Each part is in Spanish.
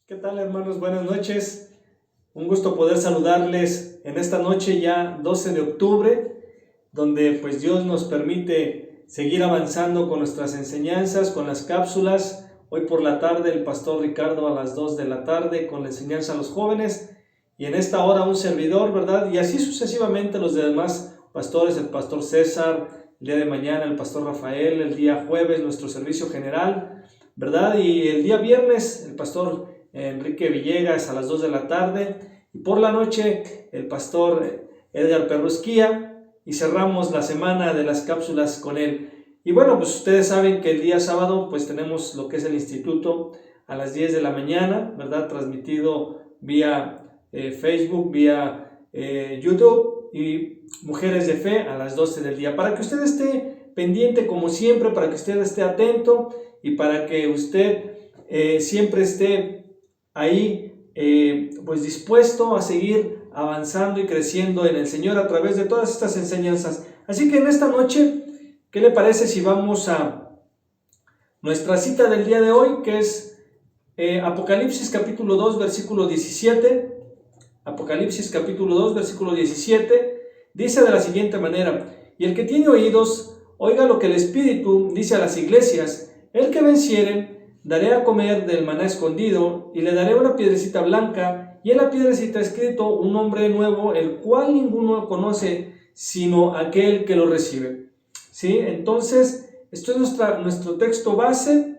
¿Qué tal, hermanos? Buenas noches. Un gusto poder saludarles en esta noche ya 12 de octubre, donde pues Dios nos permite seguir avanzando con nuestras enseñanzas, con las cápsulas. Hoy por la tarde el pastor Ricardo a las 2 de la tarde con la enseñanza a los jóvenes, y en esta hora un servidor, ¿verdad? Y así sucesivamente los demás pastores, el pastor César, el día de mañana el pastor Rafael, el día jueves nuestro servicio general, ¿verdad? Y el día viernes el pastor Enrique Villegas a las 2 de la tarde, y por la noche el pastor Edgar Perrusquía, y cerramos la semana de las cápsulas con él. Y bueno, pues ustedes saben que el día sábado pues tenemos lo que es el instituto a las 10 de la mañana, ¿verdad? Transmitido vía Facebook, vía YouTube, y Mujeres de Fe a las 12 del día, para que usted esté pendiente como siempre, para que usted esté atento y para que usted siempre esté ahí pues dispuesto a seguir avanzando y creciendo en el Señor a través de todas estas enseñanzas. Así que en esta noche, ¿qué le parece si vamos a nuestra cita del día de hoy, que es Apocalipsis capítulo 2 versículo 17? Apocalipsis capítulo 2 versículo 17 dice de la siguiente manera: y el que tiene oídos, oiga lo que el Espíritu dice a las iglesias. El que venciere, daré a comer del maná escondido, y le daré una piedrecita blanca, y en la piedrecita escrito un nombre nuevo, el cual ninguno conoce sino aquel que lo recibe. ¿Sí? Entonces, esto es nuestro texto base,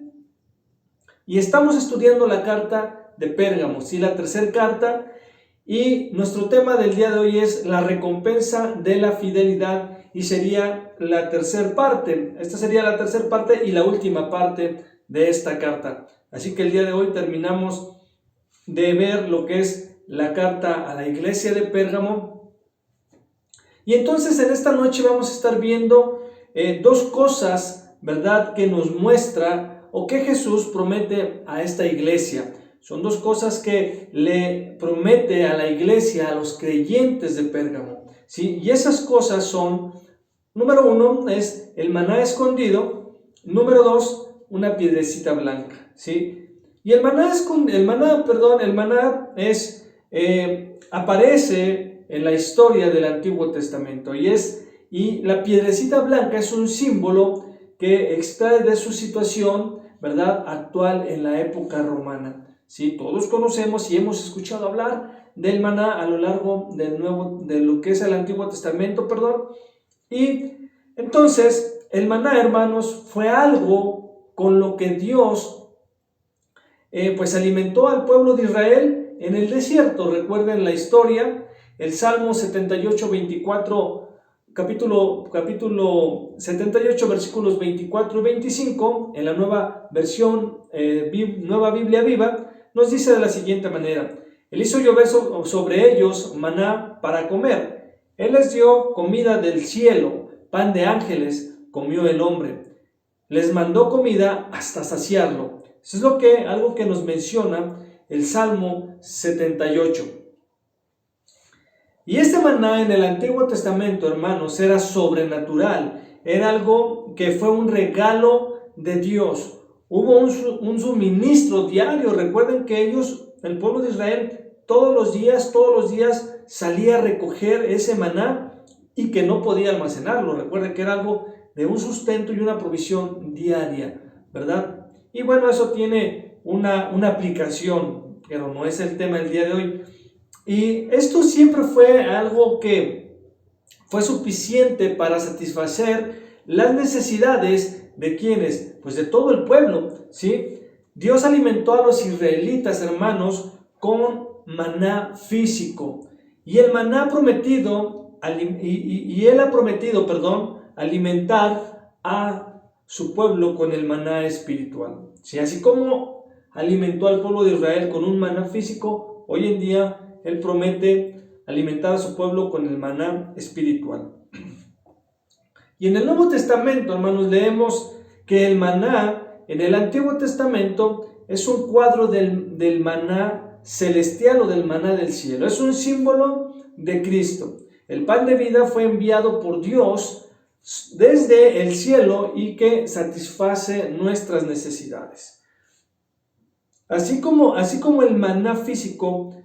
y estamos estudiando la carta de Pérgamo, ¿sí? La tercera carta, y nuestro tema del día de hoy es la recompensa de la fidelidad, y sería la tercera parte. Esta sería la tercera parte y la última parte de esta carta. Así que el día de hoy terminamos de ver lo que es la carta a la iglesia de Pérgamo. Y entonces en esta noche vamos a estar viendo dos cosas, ¿verdad?, que nos muestra o que Jesús promete a esta iglesia. Son dos cosas que le promete a la iglesia, a los creyentes de Pérgamo, ¿sí? Y esas cosas son: número uno es el maná escondido; número dos, una piedrecita blanca, ¿sí? Y el maná aparece en la historia del Antiguo Testamento, y la piedrecita blanca es un símbolo que extrae de su situación, ¿verdad?, actual en la época romana. Sí, todos conocemos y hemos escuchado hablar del maná a lo largo de lo que es el Antiguo Testamento, y entonces el maná, hermanos, fue algo con lo que Dios pues alimentó al pueblo de Israel en el desierto. Recuerden la historia, el Salmo 78, 24, capítulo 78, versículos 24 y 25, en la nueva versión, nueva Biblia viva, nos dice de la siguiente manera: Él hizo llover sobre ellos maná para comer. Él les dio comida del cielo, pan de ángeles comió el hombre. Les mandó comida hasta saciarlo. Eso es algo que nos menciona el Salmo 78. Y este maná en el Antiguo Testamento, hermanos, era sobrenatural. Era algo que fue un regalo de Dios. Hubo un suministro diario. Recuerden que el pueblo de Israel, todos los días salía a recoger ese maná, y que no podía almacenarlo. Recuerden que era algo de un sustento y una provisión diaria, ¿verdad? Y bueno, eso tiene una aplicación, pero no es el tema del día de hoy. Y esto siempre fue algo que fue suficiente para satisfacer las necesidades de ¿quiénes? Pues de todo el pueblo, ¿sí? Dios alimentó a los israelitas, hermanos, con maná físico, y el maná prometido, y él ha prometido, alimentar a su pueblo con el maná espiritual, ¿sí? Así como alimentó al pueblo de Israel con un maná físico, hoy en día Él promete alimentar a su pueblo con el maná espiritual. Y en el Nuevo Testamento, hermanos, leemos que el maná en el Antiguo Testamento es un cuadro del maná celestial o del maná del cielo. Es un símbolo de Cristo. El pan de vida fue enviado por Dios desde el cielo y que satisface nuestras necesidades. Así como el maná físico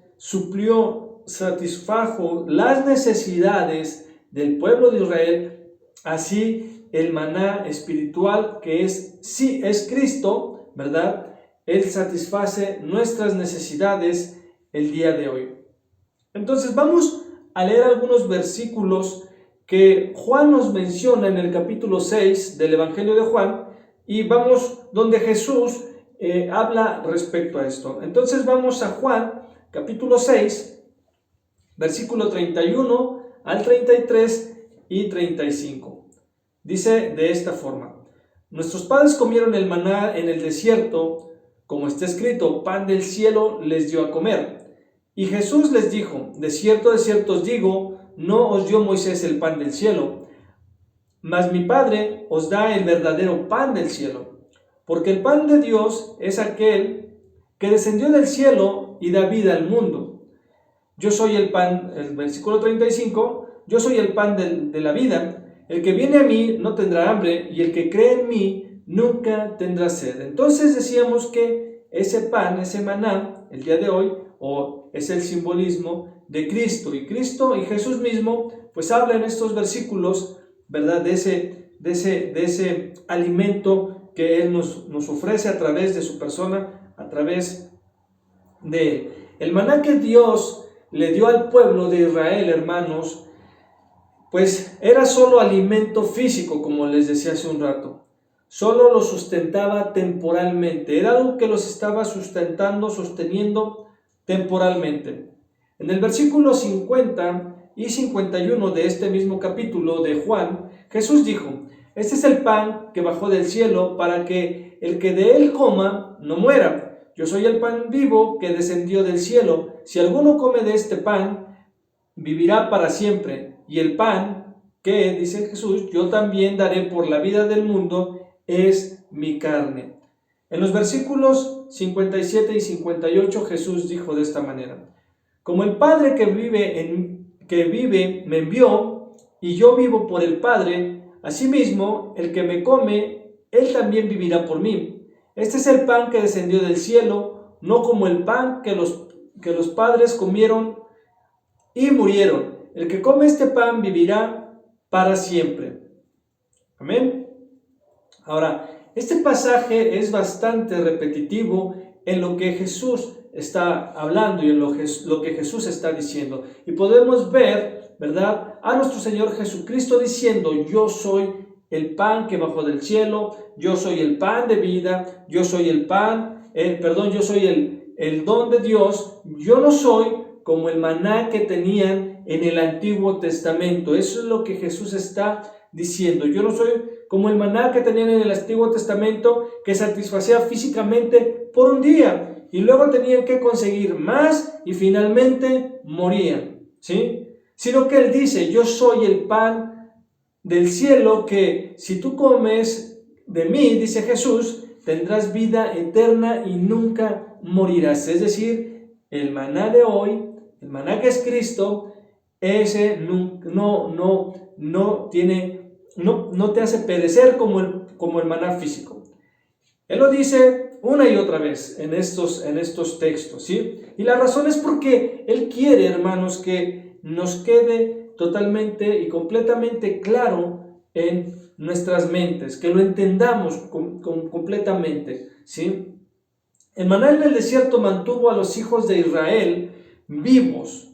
satisfajo las necesidades del pueblo de Israel, así el maná espiritual, que sí es Cristo, ¿verdad? Él satisface nuestras necesidades el día de hoy. Entonces vamos a leer algunos versículos que Juan nos menciona en el capítulo 6 del Evangelio de Juan, y vamos donde Jesús habla respecto a esto. Entonces vamos a Juan capítulo 6, versículo 31 al 33 y 35. Dice de esta forma: nuestros padres comieron el maná en el desierto, como está escrito, pan del cielo les dio a comer. Y Jesús les dijo: de cierto os digo, no os dio Moisés el pan del cielo, mas mi Padre os da el verdadero pan del cielo. Porque el pan de Dios es aquel que descendió del cielo y da vida al mundo. Yo soy el pan, el versículo 35, yo soy el pan de la vida. El que viene a mí no tendrá hambre, y el que cree en mí nunca tendrá sed. Entonces decíamos que ese pan, ese maná, el día de hoy, es el simbolismo de Cristo. Y Cristo y Jesús mismo, pues habla en estos versículos, ¿verdad? De ese alimento que Él nos ofrece a través de su persona, a través de Él. El maná que Dios le dio al pueblo de Israel, hermanos, pues era solo alimento físico, como les decía hace un rato. Solo los sustentaba temporalmente. Era algo que los estaba sosteniendo temporalmente. En el versículo 50 y 51 de este mismo capítulo de Juan, Jesús dijo: este es el pan que bajó del cielo, para que el que de él coma no muera. Yo soy el pan vivo que descendió del cielo. Si alguno come de este pan, vivirá para siempre. Y el pan que, dice Jesús, yo también daré por la vida del mundo, es mi carne. En los versículos 57 y 58 Jesús dijo de esta manera: como el Padre que vive me envió, y yo vivo por el Padre, asimismo, el que me come, él también vivirá por mí. Este es el pan que descendió del cielo, no como el pan que los padres comieron y murieron. El que come este pan vivirá para siempre. Amén. Ahora, este pasaje es bastante repetitivo en lo que Jesús está hablando y en lo que Jesús está diciendo. Y podemos ver, ¿verdad?, a nuestro Señor Jesucristo diciendo: yo soy el pan que bajó del cielo, yo soy el pan de vida, yo soy yo soy el don de Dios. Yo no soy como el maná que tenían en el Antiguo Testamento. Eso es lo que Jesús está diciendo. Yo no soy como el maná que tenían en el Antiguo Testamento, que satisfacía físicamente por un día, y luego tenían que conseguir más y finalmente morían, ¿sí? Sino que Él dice: yo soy el pan del cielo, que si tú comes de mí, dice Jesús, tendrás vida eterna y nunca morirás. Es decir, el maná de hoy, el maná que es Cristo, ese no te hace perecer como el maná físico. Él lo dice una y otra vez en estos textos, ¿sí? Y la razón es porque Él quiere, hermanos, que nos quede totalmente y completamente claro en nuestras mentes, que lo entendamos completamente, ¿sí? El maná en el desierto mantuvo a los hijos de Israel vivos,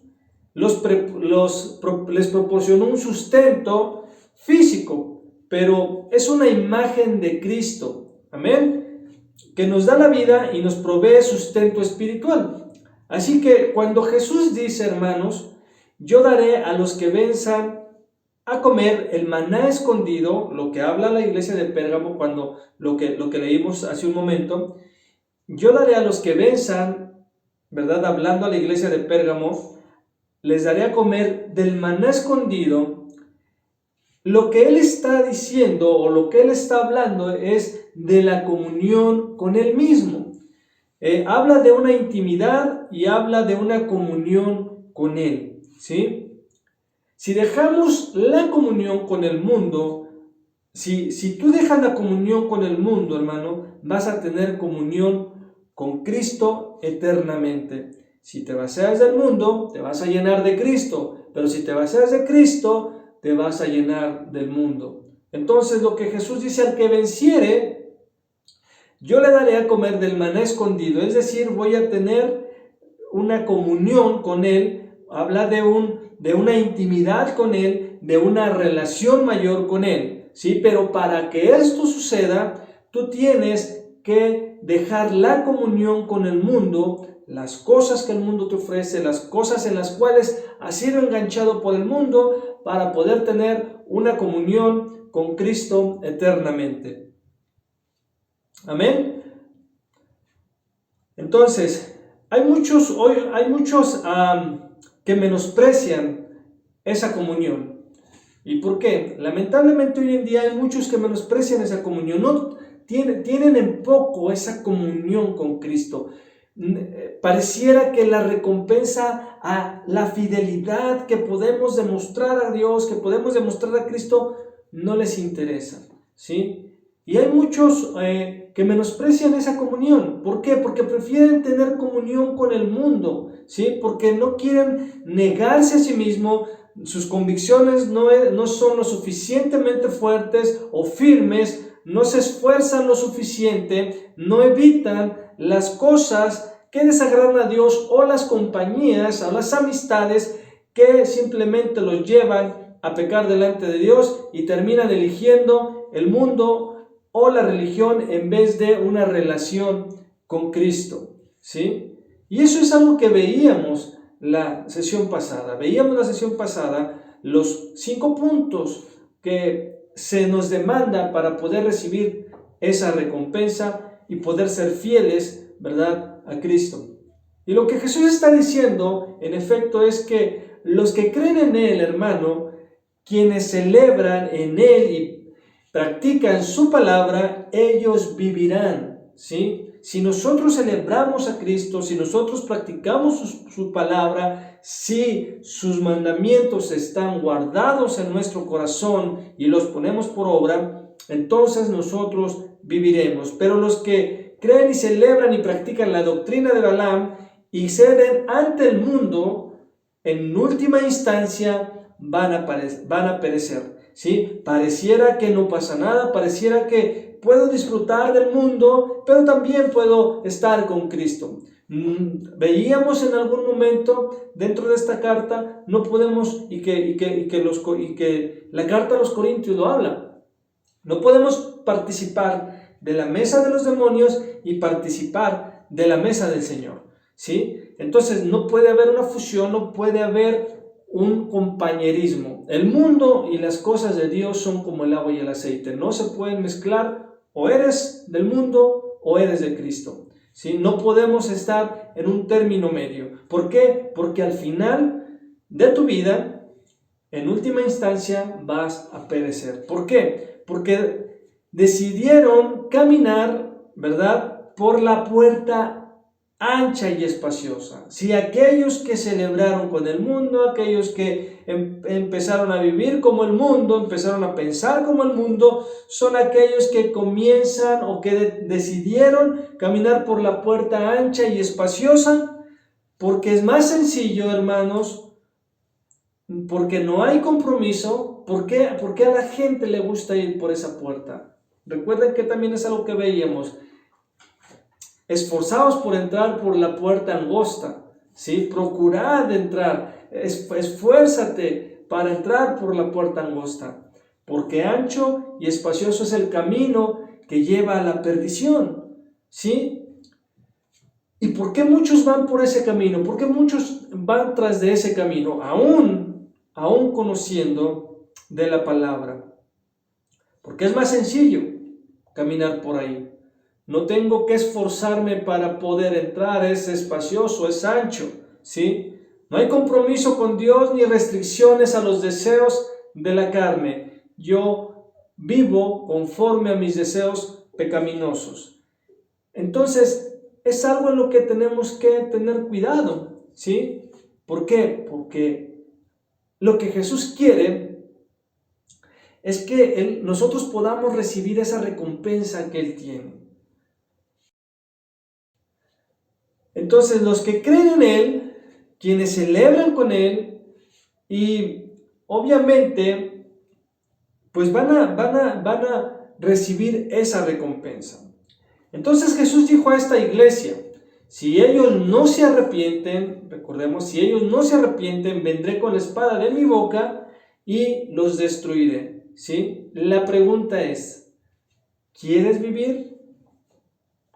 les proporcionó un sustento físico, pero es una imagen de Cristo, amén, que nos da la vida y nos provee sustento espiritual. Así que cuando Jesús dice, hermanos, yo daré a los que venzan a comer el maná escondido, lo que habla la iglesia de Pérgamo, cuando lo que leímos hace un momento, yo daré a los que venzan, ¿verdad?, hablando a la iglesia de Pérgamo, les daré a comer del maná escondido. Lo que Él está diciendo, o lo que Él está hablando, es de la comunión con Él mismo. Habla de una intimidad y habla de una comunión con Él, ¿sí? Si dejamos la comunión con el mundo, si tú dejas la comunión con el mundo, hermano, vas a tener comunión con Cristo eternamente. Si te vacías del mundo, te vas a llenar de Cristo, pero si te vacías de Cristo, te vas a llenar del mundo. Entonces lo que Jesús dice: al que venciere, yo le daré a comer del maná escondido, es decir, voy a tener una comunión con Él, habla de una intimidad con Él, de una relación mayor con Él, ¿sí? Pero para que esto suceda, tú tienes que dejar la comunión con el mundo, las cosas que el mundo te ofrece, las cosas en las cuales has sido enganchado por el mundo, para poder tener una comunión con Cristo eternamente. Amén. Entonces, hay muchos que menosprecian esa comunión. ¿Y por qué? Lamentablemente hoy en día hay muchos que menosprecian esa comunión, no tienen en poco esa comunión con Cristo. Pareciera que la recompensa a la fidelidad que podemos demostrar a Dios, que podemos demostrar a Cristo, no les interesa, ¿sí? Y hay muchos que menosprecian esa comunión. ¿Por qué? Porque prefieren tener comunión con el mundo, ¿sí? Porque no quieren negarse a sí mismo. Sus convicciones no son lo suficientemente fuertes o firmes, no se esfuerzan lo suficiente, no evitan las cosas que desagradan a Dios, o las compañías o las amistades que simplemente los llevan a pecar delante de Dios, y terminan eligiendo el mundo o la religión en vez de una relación con Cristo, ¿sí? Y eso es algo que veíamos la sesión pasada. Los 5 puntos que se nos demanda para poder recibir esa recompensa y poder ser fieles, ¿verdad?, a Cristo. Y lo que Jesús está diciendo, en efecto, es que los que creen en Él, hermano, quienes celebran en Él y practican su palabra, ellos vivirán, ¿sí? Si nosotros celebramos a Cristo, si nosotros practicamos su palabra, si sus mandamientos están guardados en nuestro corazón y los ponemos por obra, entonces nosotros viviremos. Pero los que creen y celebran y practican la doctrina de Balaam y ceden ante el mundo, en última instancia van a perecer, ¿sí? Pareciera que no pasa nada, pareciera que puedo disfrutar del mundo, pero también puedo estar con Cristo. Veíamos en algún momento dentro de esta carta, no podemos, y que la carta a los Corintios lo habla, no podemos participar de la mesa de los demonios y participar de la mesa del Señor, ¿sí? Entonces no puede haber una fusión, no puede haber un compañerismo. El mundo y las cosas de Dios son como el agua y el aceite, no se pueden mezclar. O eres del mundo o eres de Cristo, ¿sí? No podemos estar en un término medio. ¿Por qué? Porque al final de tu vida, en última instancia, vas a perecer. ¿Por qué? Porque decidieron caminar, ¿verdad?, por la puerta ancha y espaciosa. Si aquellos que celebraron con el mundo, aquellos que empezaron a vivir como el mundo, empezaron a pensar como el mundo, son aquellos que comienzan o que decidieron caminar por la puerta ancha y espaciosa, porque es más sencillo, hermanos, porque no hay compromiso. ¿Por qué a la gente le gusta ir por esa puerta? Recuerden que también es algo que veíamos. Esforzaos por entrar por la puerta angosta, ¿sí? Procurad entrar, esfuérzate para entrar por la puerta angosta, porque ancho y espacioso es el camino que lleva a la perdición, ¿sí? ¿Y por qué muchos van por ese camino? ¿Por qué muchos van tras de ese camino, aún conociendo de la palabra? Porque es más sencillo caminar por ahí. No tengo que esforzarme para poder entrar, es espacioso, es ancho, ¿sí? No hay compromiso con Dios ni restricciones a los deseos de la carne. Yo vivo conforme a mis deseos pecaminosos. Entonces, es algo en lo que tenemos que tener cuidado, ¿sí? ¿Por qué? Porque lo que Jesús quiere es que nosotros podamos recibir esa recompensa que Él tiene. Entonces los que creen en Él, quienes celebran con Él, y obviamente pues van a recibir esa recompensa. Entonces Jesús dijo a esta iglesia: si ellos no se arrepienten, recordemos, si ellos no se arrepienten, vendré con la espada de mi boca y los destruiré. ¿Sí? La pregunta es: ¿quieres vivir?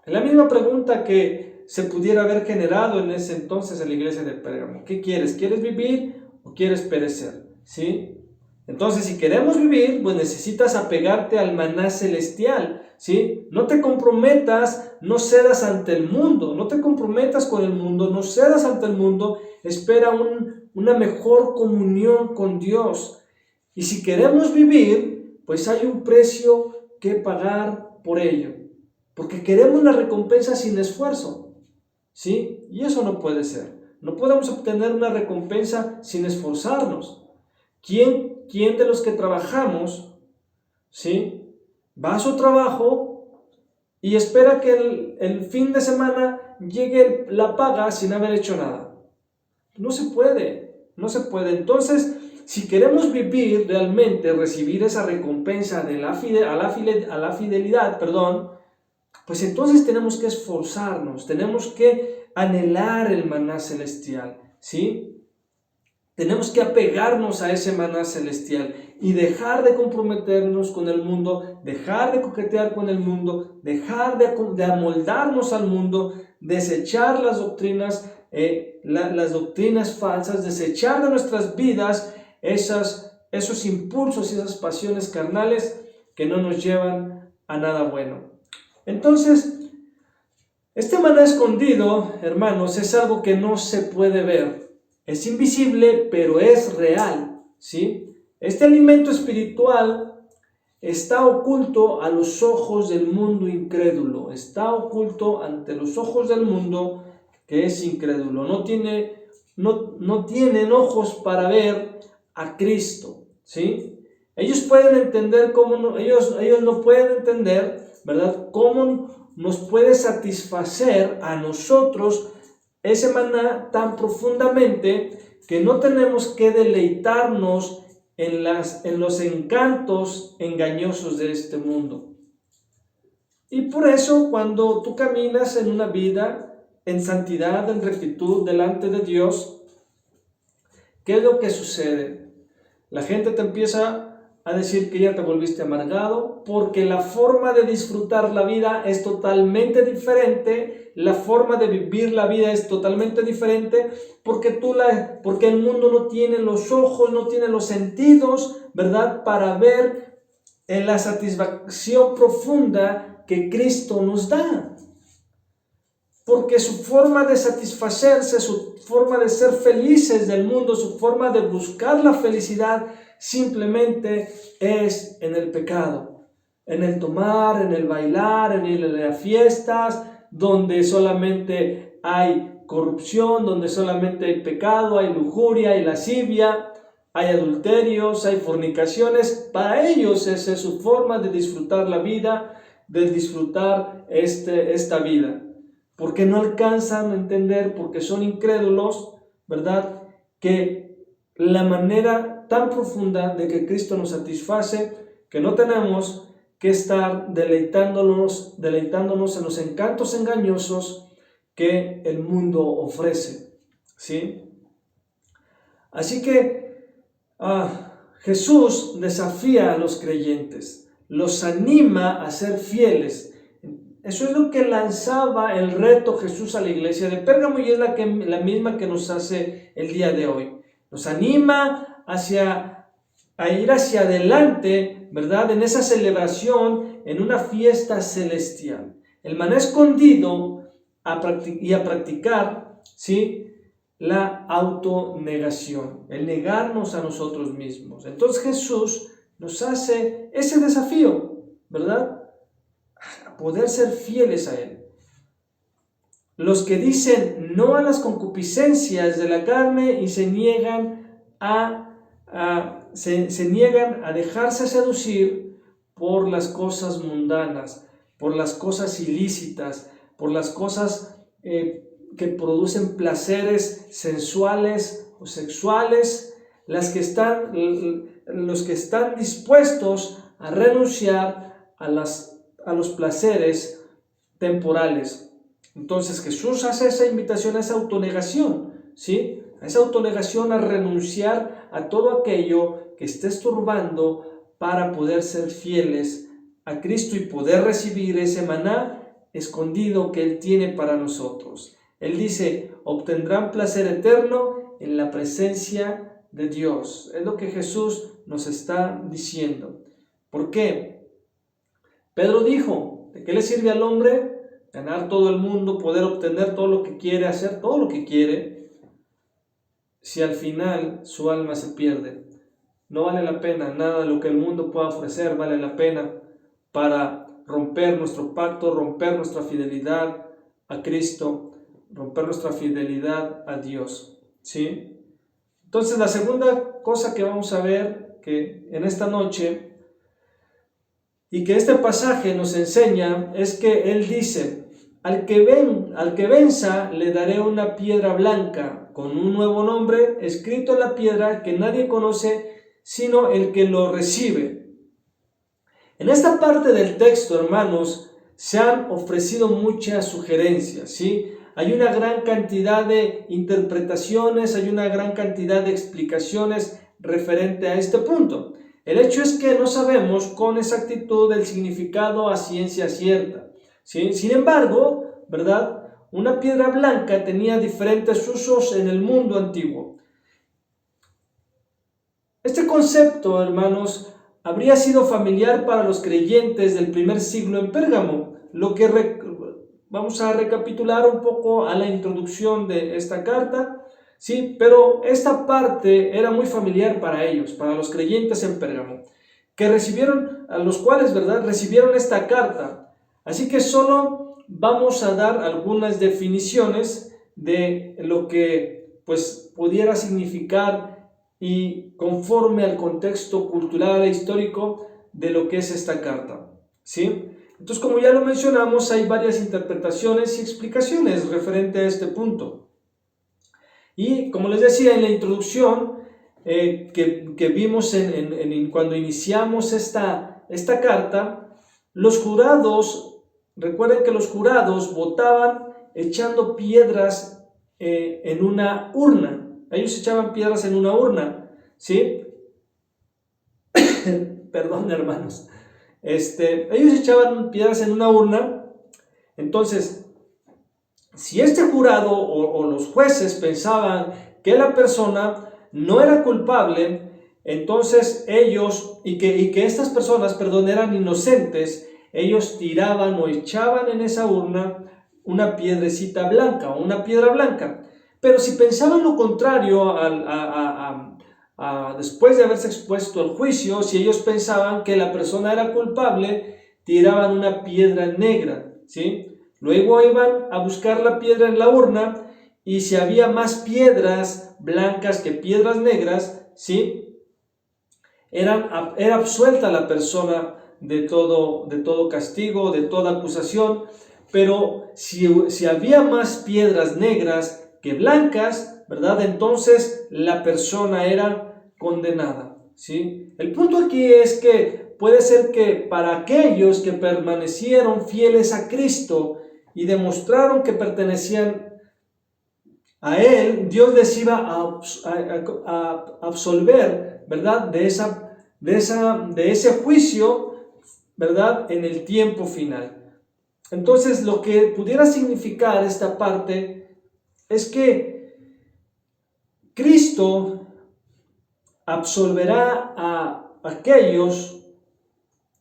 Es la misma pregunta que se pudiera haber generado en ese entonces en la iglesia de Pérgamo. ¿Qué quieres? ¿Quieres vivir o quieres perecer? ¿Sí? Entonces, si queremos vivir, pues necesitas apegarte al maná celestial, ¿sí? No te comprometas, no cedas ante el mundo, no te comprometas con el mundo, no cedas ante el mundo, espera una mejor comunión con Dios. Y si queremos vivir, pues hay un precio que pagar por ello, porque queremos la recompensa sin esfuerzo, ¿sí? Y eso no puede ser. No podemos obtener una recompensa sin esforzarnos. ¿Quién de los que trabajamos, ¿sí?, va a su trabajo y espera que el fin de semana llegue la paga sin haber hecho nada? No se puede, no se puede. Entonces, si queremos vivir realmente, recibir esa recompensa de a la fidelidad, pues entonces tenemos que esforzarnos, tenemos que anhelar el maná celestial, ¿sí? Tenemos que apegarnos a ese maná celestial y dejar de comprometernos con el mundo, dejar de coquetear con el mundo, dejar de amoldarnos al mundo, desechar las doctrinas, las doctrinas falsas, desechar de nuestras vidas esos impulsos y esas pasiones carnales que no nos llevan a nada bueno. Entonces, este maná escondido, hermanos, es algo que no se puede ver. Es invisible, pero es real, ¿sí? Este alimento espiritual está oculto a los ojos del mundo incrédulo, está oculto ante los ojos del mundo que es incrédulo. No tienen ojos para ver a Cristo, ¿sí? Ellos pueden entender ellos no pueden entender, ¿verdad?, cómo nos puede satisfacer a nosotros ese maná tan profundamente que no tenemos que deleitarnos en los encantos engañosos de este mundo. Y por eso, cuando tú caminas en una vida en santidad, en rectitud delante de Dios, ¿qué es lo que sucede? La gente te empieza a decir que ya te volviste amargado, porque la forma de disfrutar la vida es totalmente diferente, la forma de vivir la vida es totalmente diferente, porque el mundo no tiene los ojos, no tiene los sentidos, ¿verdad?, para ver en la satisfacción profunda que Cristo nos da. Porque su forma de satisfacerse, su forma de ser felices del mundo, su forma de buscar la felicidad simplemente es en el pecado, en el tomar, en el bailar, en ir a las fiestas, donde solamente hay corrupción, donde solamente hay pecado, hay lujuria, hay lascivia, hay adulterios, hay fornicaciones. Para ellos esa es su forma de disfrutar la vida, de disfrutar esta vida. Porque no alcanzan a entender, porque son incrédulos, ¿verdad?, que la manera tan profunda de que Cristo nos satisface, que no tenemos que estar deleitándonos en los encantos engañosos que el mundo ofrece, ¿sí? Así que Jesús desafía a los creyentes, los anima a ser fieles. Eso es lo que lanzaba el reto Jesús a la iglesia de Pérgamo, y es la misma que nos hace el día de hoy. Nos anima a ir hacia adelante, ¿verdad?, en esa celebración, en una fiesta celestial. El maná escondido y a practicar, ¿sí?, la autonegación, el negarnos a nosotros mismos. Entonces Jesús nos hace ese desafío, ¿verdad?, a poder ser fieles a Él. Los que dicen no a las concupiscencias de la carne y se niegan a dejarse seducir por las cosas mundanas, por las cosas ilícitas, por las cosas que producen placeres sensuales o sexuales, los que están dispuestos a renunciar a los placeres temporales. Entonces Jesús hace esa invitación a esa autonegación, ¿sí? A esa autonegación, a renunciar a todo aquello que esté estorbando para poder ser fieles a Cristo y poder recibir ese maná escondido que Él tiene para nosotros. Él dice, obtendrán placer eterno en la presencia de Dios. Es lo que Jesús nos está diciendo. ¿Por qué? Pedro dijo, ¿de qué le sirve al hombre ganar todo el mundo, poder obtener todo lo que quiere, hacer todo lo que quiere, si al final su alma se pierde? No vale la pena, nada de lo que el mundo pueda ofrecer vale la pena para romper nuestro pacto, romper nuestra fidelidad a Cristo, romper nuestra fidelidad a Dios, ¿sí? Entonces la segunda cosa que vamos a ver que en esta noche y que este pasaje nos enseña es que Él dice, al que venza le daré una piedra blanca con un nuevo nombre escrito en la piedra que nadie conoce sino el que lo recibe. En esta parte del texto, hermanos, se han ofrecido muchas sugerencias, ¿sí? Hay una gran cantidad de interpretaciones, hay una gran cantidad de explicaciones referente a este punto. El hecho es que no sabemos con exactitud el significado a ciencia cierta, ¿sí? Sin embargo, ¿verdad? Una piedra blanca tenía diferentes usos en el mundo antiguo. Este concepto, hermanos, habría sido familiar para los creyentes del primer siglo en Pérgamo, lo que vamos a recapitular un poco a la introducción de esta carta, ¿sí? Pero esta parte era muy familiar para ellos, para los creyentes en Pérgamo, a los cuales, ¿verdad?, recibieron esta carta. Así que solo vamos a dar algunas definiciones de lo que pues pudiera significar y conforme al contexto cultural e histórico de lo que es esta carta, ¿sí? Entonces, como ya lo mencionamos, hay varias interpretaciones y explicaciones referente a este punto. Y como les decía en la introducción, que vimos cuando iniciamos esta carta, los jurados, recuerden que los jurados votaban echando piedras en una urna. Ellos echaban piedras en una urna, ¿sí? Perdón, hermanos. Ellos echaban piedras en una urna. Entonces, si este jurado o los jueces pensaban que la persona no era culpable, entonces ellos, y que estas personas, eran inocentes, ellos tiraban o echaban en esa urna una piedrecita blanca o una piedra blanca. Pero si pensaban lo contrario después de haberse expuesto al juicio, si ellos pensaban que la persona era culpable, tiraban una piedra negra, ¿sí? Luego iban a buscar la piedra en la urna y si había más piedras blancas que piedras negras, ¿sí?, era absuelta la persona de todo castigo, de toda acusación. Pero si había más piedras negras que blancas, ¿verdad?, entonces la persona era condenada, ¿sí? El punto aquí es que puede ser que para aquellos que permanecieron fieles a Cristo y demostraron que pertenecían a Él, Dios les iba a absolver, ¿verdad?, de ese juicio, ¿verdad?, en el tiempo final. Entonces, lo que pudiera significar esta parte es que Cristo absolverá a aquellos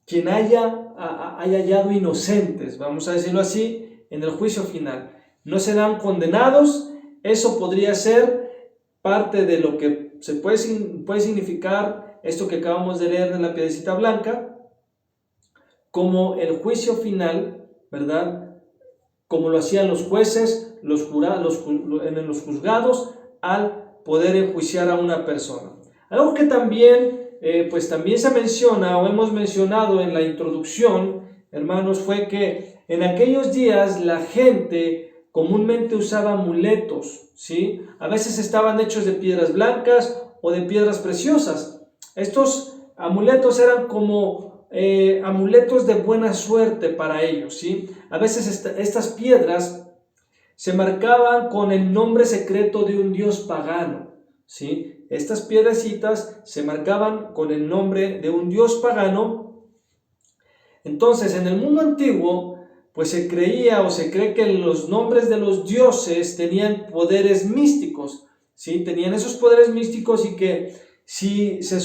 quien haya hallado inocentes, vamos a decirlo así, en el juicio final. No serán condenados. Eso podría ser parte de lo que se puede significar esto que acabamos de leer de la piedrecita blanca, como el juicio final, ¿verdad?, como lo hacían los jueces, en los juzgados, al poder enjuiciar a una persona. Algo que también se menciona o hemos mencionado en la introducción, hermanos, fue que en aquellos días la gente comúnmente usaba amuletos, ¿sí? A veces estaban hechos de piedras blancas o de piedras preciosas. Estos amuletos eran como amuletos de buena suerte para ellos, ¿sí? A veces estas piedras se marcaban con el nombre secreto de un dios pagano, ¿sí? Estas piedrecitas se marcaban con el nombre de un dios pagano. Entonces, en el mundo antiguo, pues se creía o se cree que los nombres de los dioses tenían poderes místicos, ¿sí? Tenían esos poderes místicos y que si se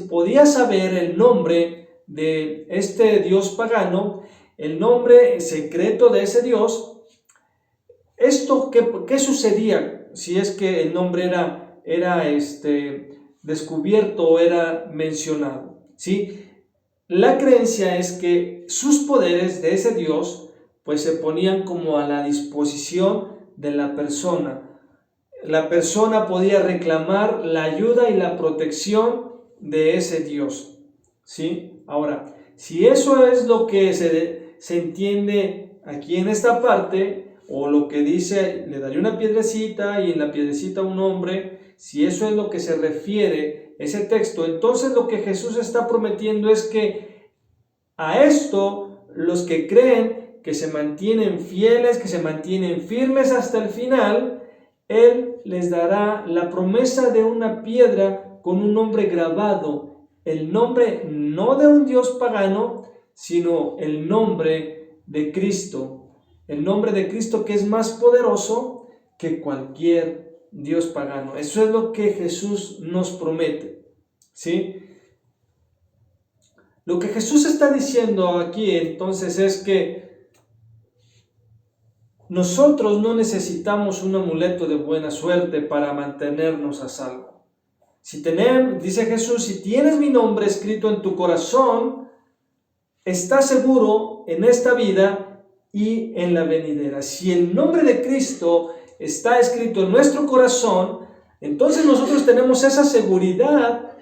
podía saber el nombre de este dios pagano, el nombre secreto de ese dios, ¿qué sucedía si es que el nombre era descubierto o era mencionado? ¿Sí? La creencia es que sus poderes de ese dios pues se ponían como a la disposición de la persona. La persona podía reclamar la ayuda y la protección de ese dios, ¿sí? Ahora, si eso es lo que se entiende aquí en esta parte, o lo que dice, le daré una piedrecita y en la piedrecita un hombre, si eso es lo que se refiere ese texto, entonces lo que Jesús está prometiendo es que a esto los que creen, que se mantienen fieles, que se mantienen firmes hasta el final, Él les dará la promesa de una piedra con un nombre grabado, el nombre no de un dios pagano, sino el nombre de Cristo, el nombre de Cristo que es más poderoso que cualquier dios pagano. Eso es lo que Jesús nos promete, ¿sí? Lo que Jesús está diciendo aquí entonces es que nosotros no necesitamos un amuleto de buena suerte para mantenernos a salvo. Dice Jesús, si tienes mi nombre escrito en tu corazón, estás seguro en esta vida y en la venidera. Si el nombre de Cristo está escrito en nuestro corazón, entonces nosotros tenemos esa seguridad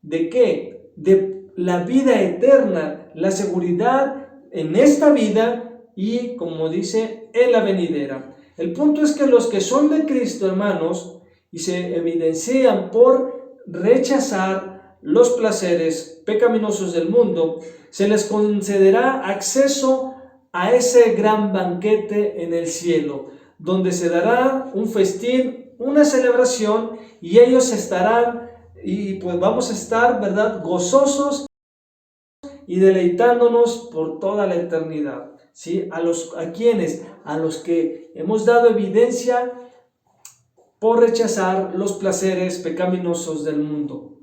¿de qué? De la vida eterna, la seguridad en esta vida y, como dice, en la venidera. El punto es que los que son de Cristo, hermanos, y se evidencian por rechazar los placeres pecaminosos del mundo, se les concederá acceso a ese gran banquete en el cielo, donde se dará un festín, una celebración, y ellos estarán, y pues vamos a estar, ¿verdad?, gozosos y deleitándonos por toda la eternidad, ¿sí? ¿A quiénes? A los que hemos dado evidencia por rechazar los placeres pecaminosos del mundo.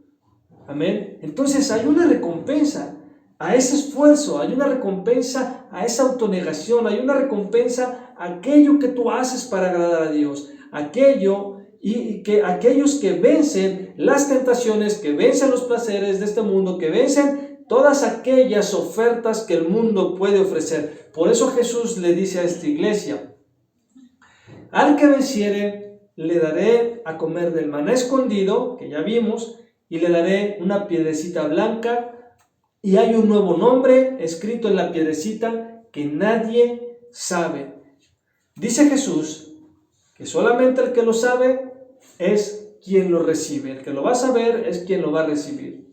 Amén. Entonces hay una recompensa a ese esfuerzo, hay una recompensa a esa autonegación, hay una recompensa a aquello que tú haces para agradar a Dios, aquellos que vencen las tentaciones, que vencen los placeres de este mundo, que vencen todas aquellas ofertas que el mundo puede ofrecer. Por eso Jesús le dice a esta iglesia: al que venciere, le daré a comer del maná escondido, que ya vimos, y le daré una piedrecita blanca, y hay un nuevo nombre escrito en la piedrecita que nadie sabe. Dice Jesús que solamente el que lo sabe es quien lo recibe. El que lo va a saber es quien lo va a recibir.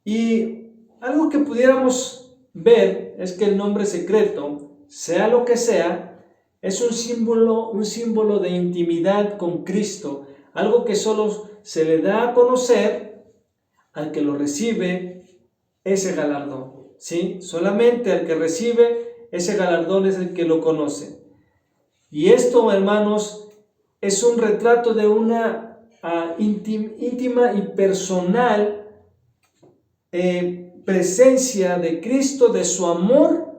Y algo que pudiéramos ver es que el nombre secreto, sea lo que sea, es un símbolo de intimidad con Cristo, algo que solo se le da a conocer al que lo recibe ese galardón, ¿sí? Solamente al que recibe ese galardón es el que lo conoce. Y esto, hermanos, es un retrato de una íntima y personal presencia de Cristo, de su amor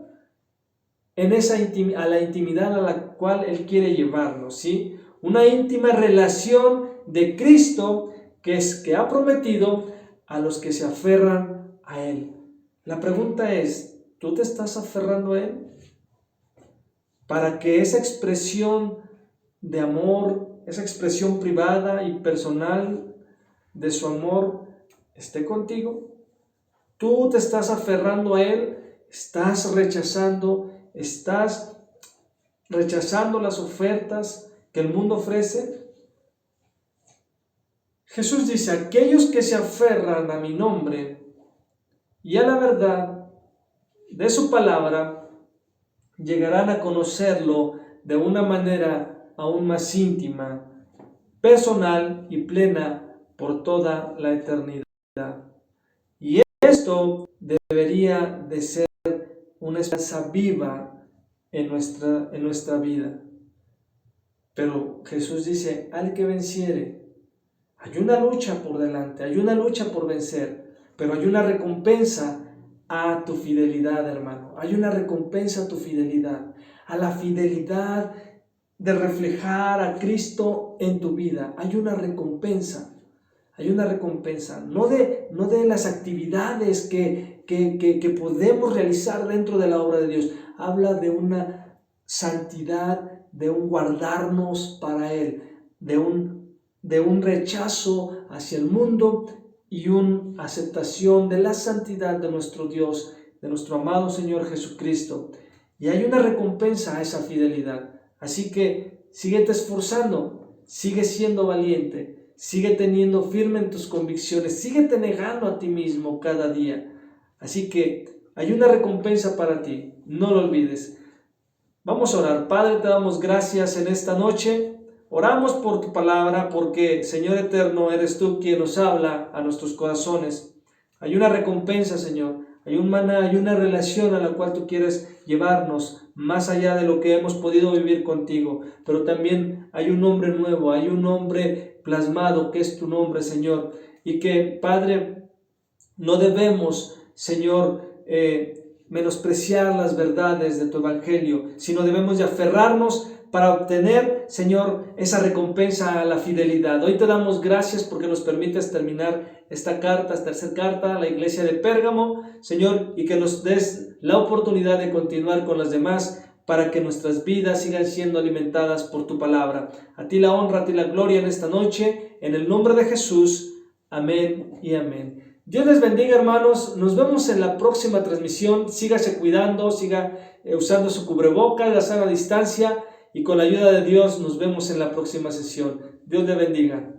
a la intimidad a la cual Él quiere llevarnos, ¿sí? Una íntima relación de Cristo que ha prometido a los que se aferran a Él. La pregunta es, ¿tú te estás aferrando a Él? Para que esa expresión de amor, esa expresión privada y personal de su amor esté contigo. ¿Tú te estás aferrando a Él? ¿Estás rechazando las ofertas que el mundo ofrece? Jesús dice, aquellos que se aferran a mi nombre y a la verdad de su palabra, llegarán a conocerlo de una manera aún más íntima, personal y plena por toda la eternidad. Y esto debería de ser una esperanza viva en nuestra vida. Pero Jesús dice, al que venciere, hay una lucha por delante, hay una lucha por vencer, pero hay una recompensa a tu fidelidad, hermano. Hay una recompensa a tu fidelidad, a la fidelidad de reflejar a Cristo en tu vida. Hay una recompensa, no de las actividades que podemos realizar dentro de la obra de Dios. Habla de una santidad, de un guardarnos para Él, de un rechazo hacia el mundo y una aceptación de la santidad de nuestro Dios, de nuestro amado Señor Jesucristo. Y hay una recompensa a esa fidelidad. Así que síguete esforzando, sigue siendo valiente, sigue teniendo firme en tus convicciones, síguete negando a ti mismo cada día. Así que hay una recompensa para ti, no lo olvides. Vamos a orar. Padre, te damos gracias en esta noche. Oramos por tu palabra porque, Señor eterno, eres tú quien nos habla a nuestros corazones. Hay una recompensa, Señor. Hay una relación a la cual tú quieres llevarnos más allá de lo que hemos podido vivir contigo. Pero también hay un nombre nuevo, hay un nombre plasmado que es tu nombre, Señor. Y que, Padre, no debemos, Señor, menospreciar las verdades de tu evangelio, sino debemos de aferrarnos para obtener, Señor, esa recompensa a la fidelidad. Hoy te damos gracias porque nos permites terminar esta tercera carta a la iglesia de Pérgamo, Señor, y que nos des la oportunidad de continuar con las demás para que nuestras vidas sigan siendo alimentadas por tu palabra. A ti la honra, a ti la gloria en esta noche, en el nombre de Jesús. Amén y amén. Dios les bendiga, hermanos. Nos vemos en la próxima transmisión. Sígase cuidando, siga usando su cubrebocas, la sana distancia, y con la ayuda de Dios nos vemos en la próxima sesión. Dios le bendiga.